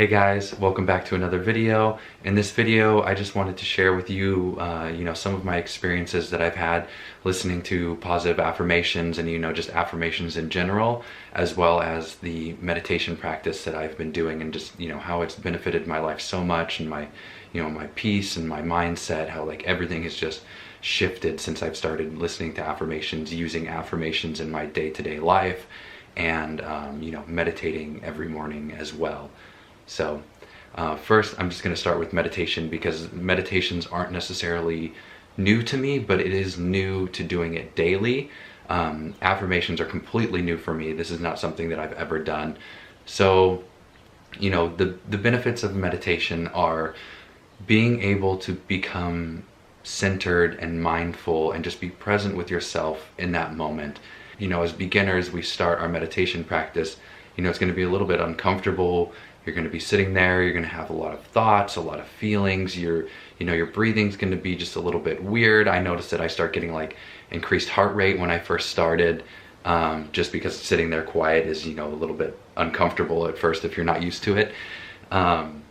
Hey guys, welcome back to another video. In this video, I just wanted to share with you, some of my experiences that I've had listening to positive affirmations and, just affirmations in general, as well as the meditation practice that I've been doing and just, how it's benefited my life so much and my peace and my mindset, how like everything has just shifted since I've started listening to affirmations, using affirmations in my day-to-day life and, meditating every morning as well. So first, I'm just going to start with meditation because meditations aren't necessarily new to me, but it is new to doing it daily. Affirmations are completely new for me. This is not something that I've ever done. So, the benefits of meditation are being able to become centered and mindful and just be present with yourself in that moment. As beginners, we start our meditation practice. It's going to be a little bit uncomfortable. You're going to be sitting there, you're going to have a lot of thoughts, a lot of feelings, your breathing's going to be just a little bit weird. I noticed that I start getting like increased heart rate when I first started, just because sitting there quiet is, a little bit uncomfortable at first if you're not used to it. And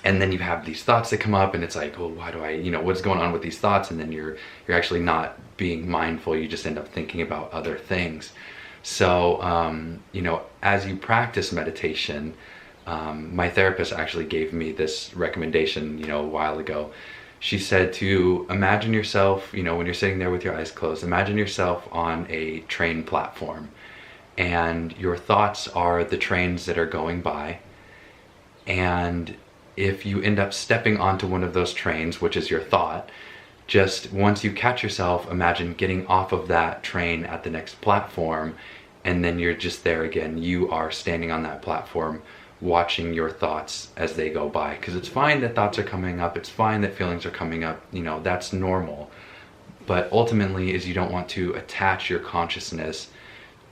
then you have these thoughts that come up and it's like, oh, why do I, what's going on with these thoughts? And then you're actually not being mindful, you just end up thinking about other things. So, as you practice meditation, my therapist actually gave me this recommendation, a while ago. She said to imagine yourself, when you're sitting there with your eyes closed, imagine yourself on a train platform and your thoughts are the trains that are going by. And if you end up stepping onto one of those trains, which is your thought, just once you catch yourself, imagine getting off of that train at the next platform, and then you're just there again. You are standing on that platform watching your thoughts as they go by, because it's fine that thoughts are coming up, it's fine that feelings are coming up, that's normal. But ultimately is you don't want to attach your consciousness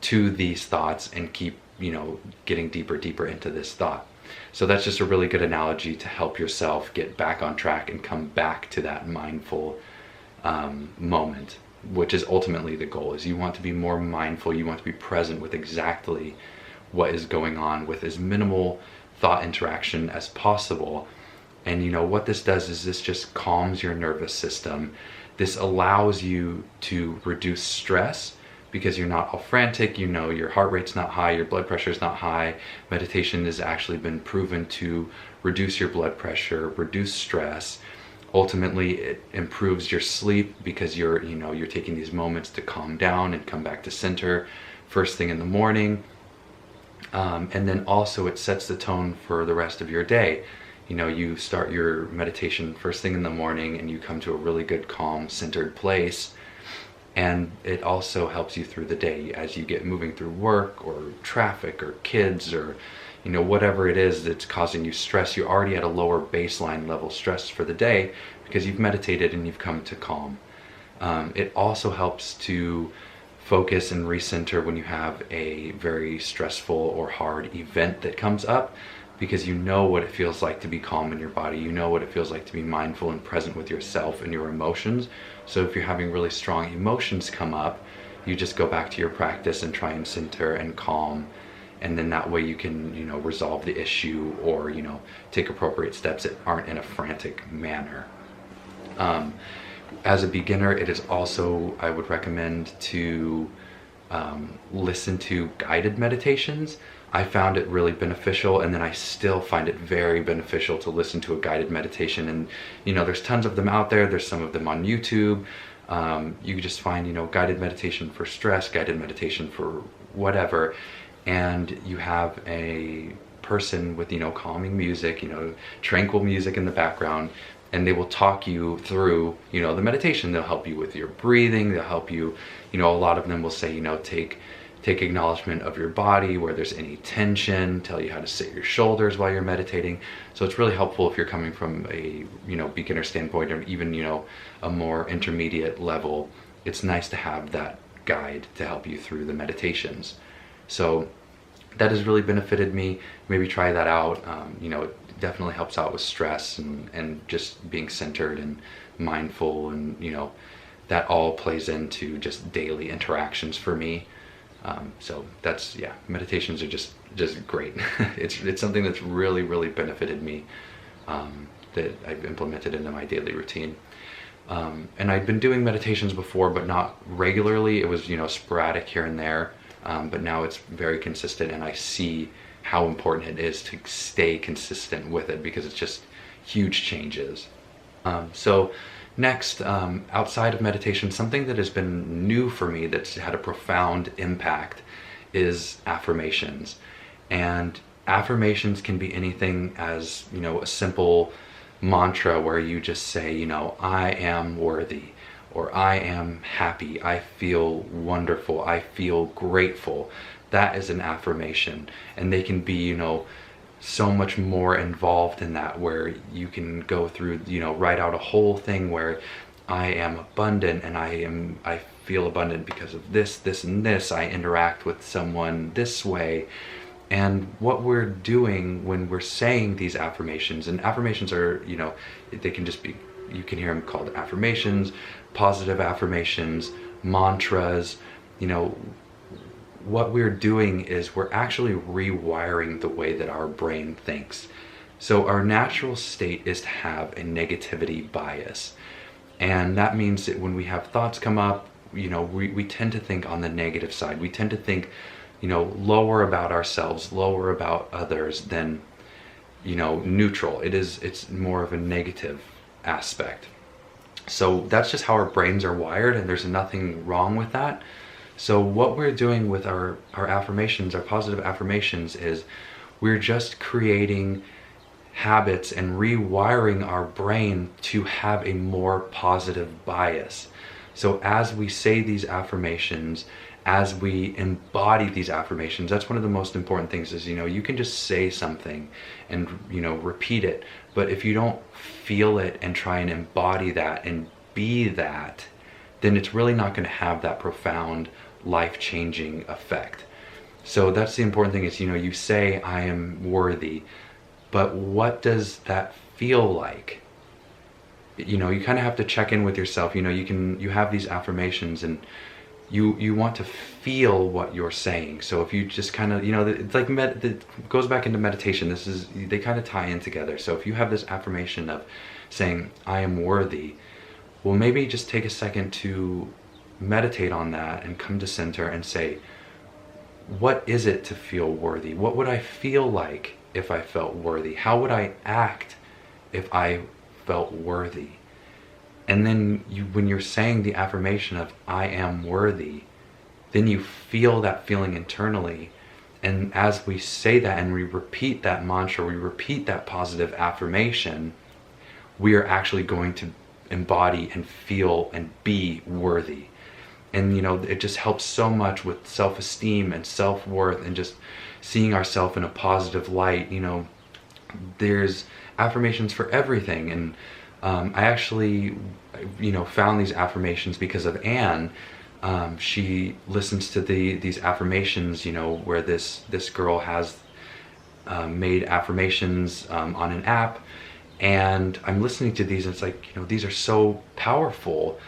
to these thoughts and keep, getting deeper into this thought. So that's just a really good analogy to help yourself get back on track and come back to that mindful moment, which is ultimately the goal. Is you want to be more mindful, you want to be present with exactly what is going on with as minimal thought interaction as possible. And what this does is this just calms your nervous system. This allows you to reduce stress because you're not all frantic, your heart rate's not high, your blood pressure is not high. Meditation has actually been proven to reduce your blood pressure, reduce stress. Ultimately, it improves your sleep because you're taking these moments to calm down and come back to center first thing in the morning. And then also it sets the tone for the rest of your day. You start your meditation first thing in the morning and you come to a really good, calm, centered place. And it also helps you through the day as you get moving through work or traffic or kids or, whatever it is that's causing you stress. You're already at a lower baseline level stress for the day because you've meditated and you've come to calm. It also helps to focus and recenter when you have a very stressful or hard event that comes up, because you know what it feels like to be calm in your body, you know what it feels like to be mindful and present with yourself and your emotions. So if you're having really strong emotions come up, you just go back to your practice and try and center and calm, and then that way you can resolve the issue or take appropriate steps that aren't in a frantic manner. As a beginner, it is also, I would recommend to listen to guided meditations. I found it really beneficial, and then I still find it very beneficial to listen to a guided meditation. And there's tons of them out there. There's some of them on YouTube. You just find guided meditation for stress, guided meditation for whatever, and you have a person with calming music, tranquil music in the background, and they will talk you through the meditation. They'll help you with your breathing, they'll help you, a lot of them will say take acknowledgement of your body where there's any tension, tell you how to sit your shoulders while you're meditating. So it's really helpful if you're coming from a beginner standpoint or even a more intermediate level. It's nice to have that guide to help you through the meditations. So that has really benefited me. Maybe try that out. It definitely helps out with stress and just being centered and mindful, and that all plays into just daily interactions for me. So that's, yeah, meditations are just just great. It's something that's really, really benefited me, that I've implemented into my daily routine. And I'd been doing meditations before, but not regularly. It was, sporadic here and there. But now it's very consistent, and I see how important it is to stay consistent with it, because it's just huge changes. So next, outside of meditation, something that has been new for me that's had a profound impact is affirmations. And affirmations can be anything as, a simple mantra where you just say, I am worthy, or I am happy, I feel wonderful, I feel grateful. That is an affirmation. And they can be, so much more involved in that, where you can go through, write out a whole thing where I am abundant, and I feel abundant because of this, this, and this. I interact with someone this way. And what we're doing when we're saying these affirmations, and affirmations are, they can just be, you can hear them called affirmations, positive affirmations, mantras. What we're doing is we're actually rewiring the way that our brain thinks. So our natural state is to have a negativity bias. And that means that when we have thoughts come up, we tend to think on the negative side. We tend to think, lower about ourselves, lower about others than, neutral. It's more of a negative aspect. So that's just how our brains are wired, and there's nothing wrong with that. So what we're doing with our affirmations, our positive affirmations, is we're just creating habits and rewiring our brain to have a more positive bias. So as we say these affirmations, as we embody these affirmations, that's one of the most important things is, you can just say something and, repeat it. But if you don't feel it and try and embody that and be that, then it's really not going to have that profound life-changing effect. So that's the important thing is, you say I am worthy, but what does that feel like? You kind of have to check in with yourself. You have these affirmations, and you want to feel what you're saying. So if you just kind of, it's like it goes back into meditation. They kind of tie in together. So if you have this affirmation of saying I am worthy, well, maybe just take a second to meditate on that and come to center and say, what is it to feel worthy? What would I feel like if I felt worthy? How would I act if I felt worthy? And then when you're saying the affirmation of I am worthy, then you feel that feeling internally. And as we say that and we repeat that mantra, we repeat that positive affirmation, we are actually going to embody and feel and be worthy. And it just helps so much with self-esteem and self-worth and just seeing ourselves in a positive light. There's affirmations for everything. And I actually, found these affirmations because of Anne. She listens to these affirmations, where this girl has made affirmations on an app. And I'm listening to these, and it's like, these are so powerful.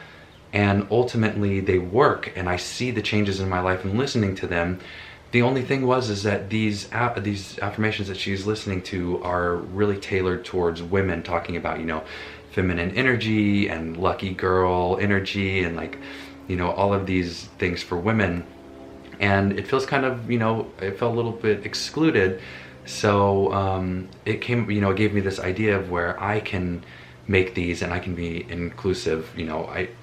And ultimately they work, and I see the changes in my life and listening to them. The only thing is that these affirmations that she's listening to are really tailored towards women, talking about, feminine energy and lucky girl energy and all of these things for women. And it feels kind of, it felt a little bit excluded. So it gave me this idea of where I can make these and I can be inclusive.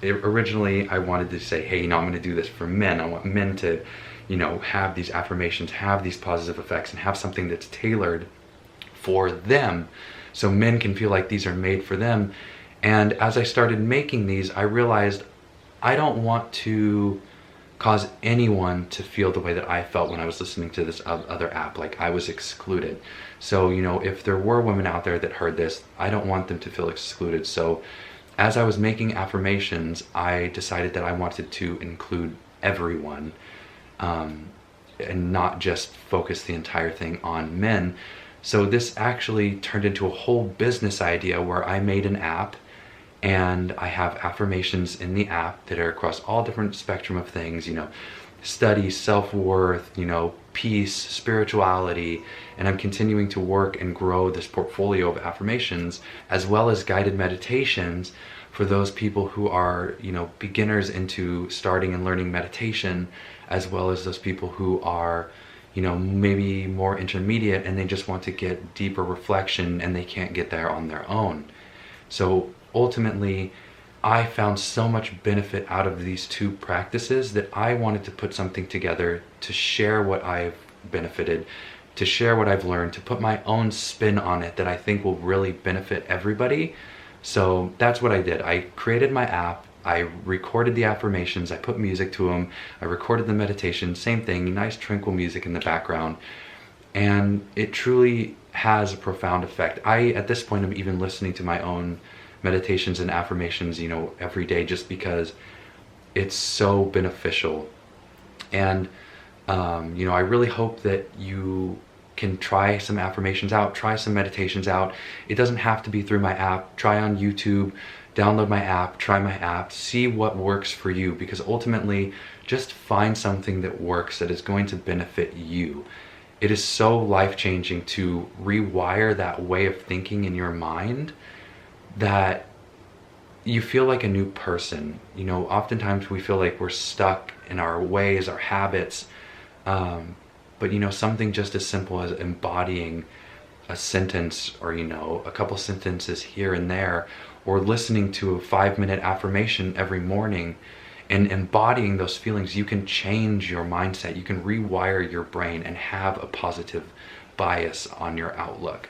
Originally I wanted to say, hey, I'm going to do this for men. I want men to, have these affirmations, have these positive effects, and have something that's tailored for them, so men can feel like these are made for them. And as I started making these, I realized I don't want to cause anyone to feel the way that I felt when I was listening to this other app, like I was excluded. So, if there were women out there that heard this, I don't want them to feel excluded. So as I was making affirmations, I decided that I wanted to include everyone, and not just focus the entire thing on men. So this actually turned into a whole business idea where I made an app, and I have affirmations in the app that are across all different spectrum of things, study, self-worth, you know, peace, spirituality, and I'm continuing to work and grow this portfolio of affirmations as well as guided meditations for those people who are, you know, beginners into starting and learning meditation, as well as those people who are, you know, maybe more intermediate and they just want to get deeper reflection and they can't get there on their own. So ultimately, I found so much benefit out of these two practices that I wanted to put something together to share what I've benefited, to share what I've learned, to put my own spin on it that I think will really benefit everybody. So that's what I did. I created my app, I recorded the affirmations, I put music to them, I recorded the meditation, same thing, nice tranquil music in the background. And it truly has a profound effect. I, at this point, am even listening to my own meditations and affirmations, you know, every day just because it's so beneficial. And, you know, I really hope that you can try some affirmations out, try some meditations out. It doesn't have to be through my app. Try on YouTube, download my app, try my app, see what works for you, because ultimately just find something that works that is going to benefit you. It is so life-changing to rewire that way of thinking in your mind that you feel like a new person. You know, oftentimes we feel like we're stuck in our ways, our habits, but you know, something just as simple as embodying a sentence or, you know, a couple sentences here and there, or listening to a 5-minute affirmation every morning and embodying those feelings, you can change your mindset. You can rewire your brain and have a positive bias on your outlook.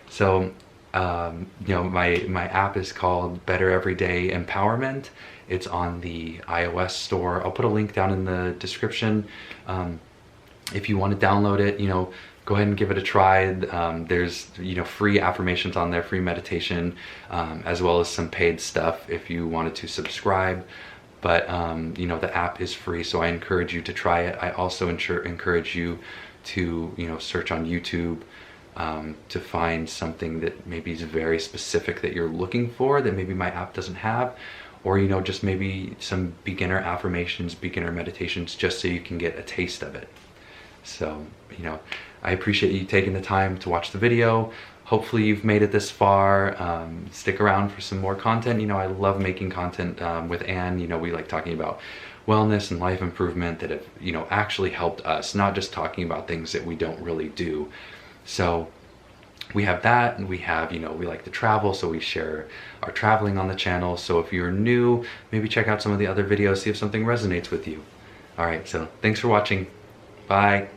So, you know, my app is called Better Everyday Empowerment. It's on the iOS store. I'll put a link down in the description. If you want to download it, you know, go ahead and give it a try. There's, you know, free affirmations on there, free meditation, as well as some paid stuff if you wanted to subscribe. But, you know, the app is free, so I encourage you to try it. I also encourage you to, you know, search on YouTube to find something that maybe is very specific that you're looking for, that maybe my app doesn't have, or, you know, just maybe some beginner affirmations, beginner meditations, just so you can get a taste of it. So, you know, I appreciate you taking the time to watch the video. Hopefully you've made it this far. Stick around for some more content. You know, I love making content with Anne. You know, we like talking about wellness and life improvement that have, you know, actually helped us, not just talking about things that we don't really do. So we have that, and we have, you know, we like to travel, so we share our traveling on the channel. So if you're new, maybe check out some of the other videos, see if something resonates with you. All right, so thanks for watching. Bye.